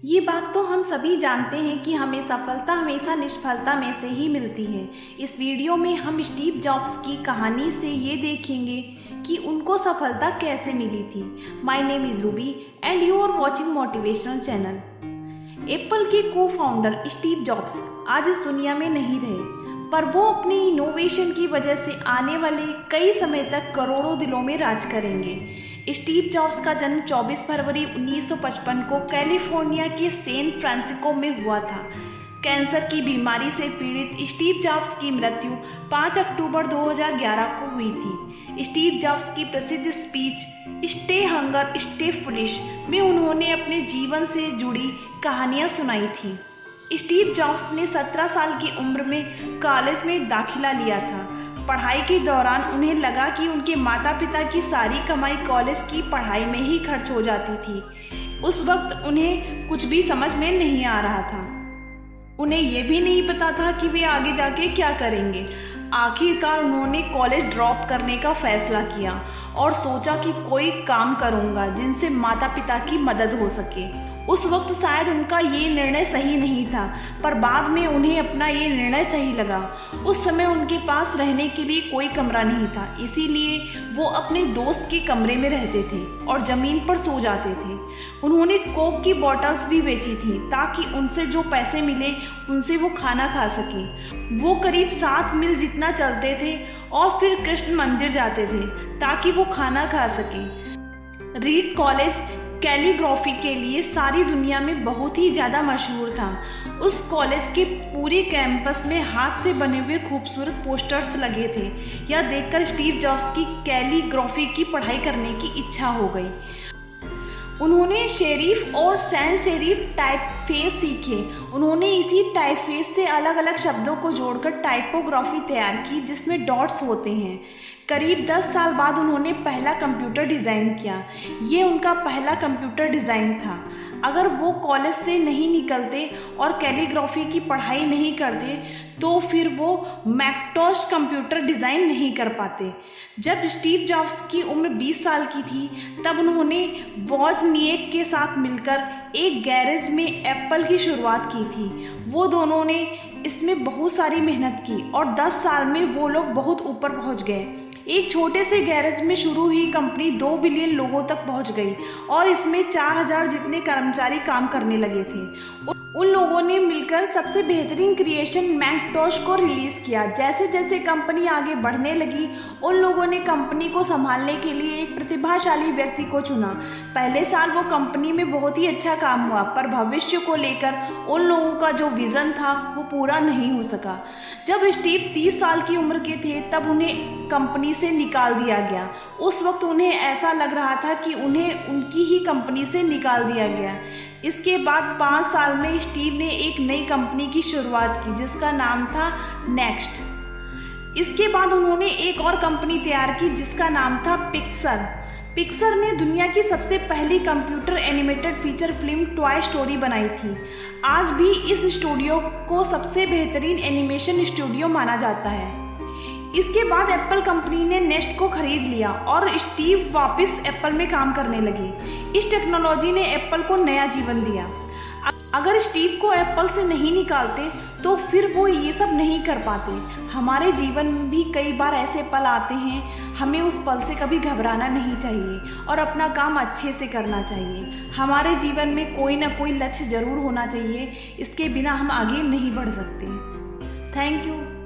ये बात तो हम सभी जानते हैं कि हमें सफलता हमेशा निष्फलता में से ही मिलती है। इस वीडियो में हम स्टीव जॉब्स की कहानी से ये देखेंगे कि उनको सफलता कैसे मिली थी। My name is Ruby and you are watching motivational channel. Apple के को फाउंडर स्टीव जॉब्स आज इस दुनिया में नहीं रहे, पर वो अपनी इनोवेशन की वजह से आने वाले कई समय तक करोड़ों दिलों में राज करेंगे। स्टीव जॉब्स का जन्म 24 फरवरी 1955 को कैलिफोर्निया के सैन फ्रांसिस्को में हुआ था। कैंसर की बीमारी से पीड़ित स्टीव जॉब्स की मृत्यु 5 अक्टूबर 2011 को हुई थी। स्टीव जॉब्स की प्रसिद्ध speech stay hunger stay foolish में उन्होंने अपने जीवन से जुड़ी कहानियां सुनाई थी। स्टीव जॉब्स ने 17 साल की उम्र में कॉलेज में दाखिला लिया था। पढ़ाई के दौरान उन्हें लगा कि उनके माता पिता की सारी कमाई कॉलेज की पढ़ाई में ही खर्च हो जाती थी। उस वक्त उन्हें कुछ भी समझ में नहीं आ रहा था। उन्हें यह भी नहीं पता था कि वे आगे जाके क्या करेंगे। आखिरकार उन्होंने कॉलेज ड्रॉप करने का फैसला किया और सोचा कि कोई काम करूंगा जिनसे माता पिता की मदद हो सके। उस वक्त शायद उनका ये निर्णय सही नहीं था, पर बाद में उन्हें अपना ये निर्णय सही लगा। उस समय उनके पास रहने के लिए कोई कमरा नहीं था, इसीलिए वो अपने दोस्त के कमरे में रहते थे और ज़मीन पर सो जाते थे। उन्होंने कोक की बॉटल्स भी बेची थी ताकि उनसे जो पैसे मिले उनसे वो खाना खा सके। वो करीब 7 मील जितना चलते थे और फिर कृष्ण मंदिर जाते थे ताकि वो खाना खा सके। रीड कॉलेज कैलीग्राफी के लिए सारी दुनिया में बहुत ही ज़्यादा मशहूर था। उस कॉलेज के पूरे कैंपस में हाथ से बने हुए खूबसूरत पोस्टर्स लगे थे। यह देखकर स्टीव जॉब्स की कैलीग्राफी की पढ़ाई करने की इच्छा हो गई। उन्होंने शेरिफ और सैंस सेरिफ टाइपफेस सीखे। उन्होंने इसी टाइपफेस से अलग अलग शब्दों को जोड़कर टाइपोग्राफी तैयार की जिसमें डॉट्स होते हैं। करीब 10 साल बाद उन्होंने पहला कंप्यूटर डिज़ाइन किया। ये उनका पहला कंप्यूटर डिज़ाइन था। अगर वो कॉलेज से नहीं निकलते और कैलीग्राफी की पढ़ाई नहीं करते तो फिर वो मैकिन्टॉश कंप्यूटर डिज़ाइन नहीं कर पाते। जब स्टीव जॉब्स की उम्र 20 साल की थी तब उन्होंने वॉजनिएक के साथ मिलकर एक गैरेज में एप्पल की शुरुआत की थी। वो दोनों ने इसमें बहुत सारी मेहनत की और 10 साल में वो लोग बहुत ऊपर पहुंच गए। एक छोटे से गैरेज में शुरू हुई कंपनी 2 बिलियन लोगों तक पहुंच गई और इसमें 4000 जितने कर्मचारी काम करने लगे थे। उन लोगों ने मिलकर सबसे बेहतरीन क्रिएशन मैकिन्टॉश को रिलीज़ किया। जैसे जैसे कंपनी आगे बढ़ने लगी उन लोगों ने कंपनी को संभालने के लिए एक प्रतिभाशाली व्यक्ति को चुना। पहले साल वो कंपनी में बहुत ही अच्छा काम हुआ, पर भविष्य को लेकर उन लोगों का जो विज़न था वो पूरा नहीं हो सका। जब स्टीव 30 साल की उम्र के थे तब उन्हें कंपनी से निकाल दिया गया। उस वक्त उन्हें ऐसा लग रहा था कि उन्हें उनकी ही कंपनी से निकाल दिया गया। इसके बाद 5 साल में स्टीव ने एक नई कंपनी की शुरुआत की जिसका नाम था नेक्स्ट। इसके बाद उन्होंने एक और कंपनी तैयार की जिसका नाम था पिक्सर। पिक्सर ने दुनिया की सबसे पहली computer animated feature film toy story बनाई थी। आज भी इस स्टूडियो को सबसे बेहतरीन एनिमेशन स्टूडियो माना जाता है। इसके बाद एप्पल कंपनी ने नेक्स्ट को खरीद लिया और स्टीव वापस एप्पल में काम करने लगे। इस टेक्नोलॉजी ने एप्पल को नया जीवन दिया। अगर स्टीव को एप्पल से नहीं निकालते तो फिर वो ये सब नहीं कर पाते। हमारे जीवन में भी कई बार ऐसे पल आते हैं, हमें उस पल से कभी घबराना नहीं चाहिए और अपना काम अच्छे से करना चाहिए। हमारे जीवन में कोई ना कोई लक्ष्य जरूर होना चाहिए, इसके बिना हम आगे नहीं बढ़ सकते। Thank you.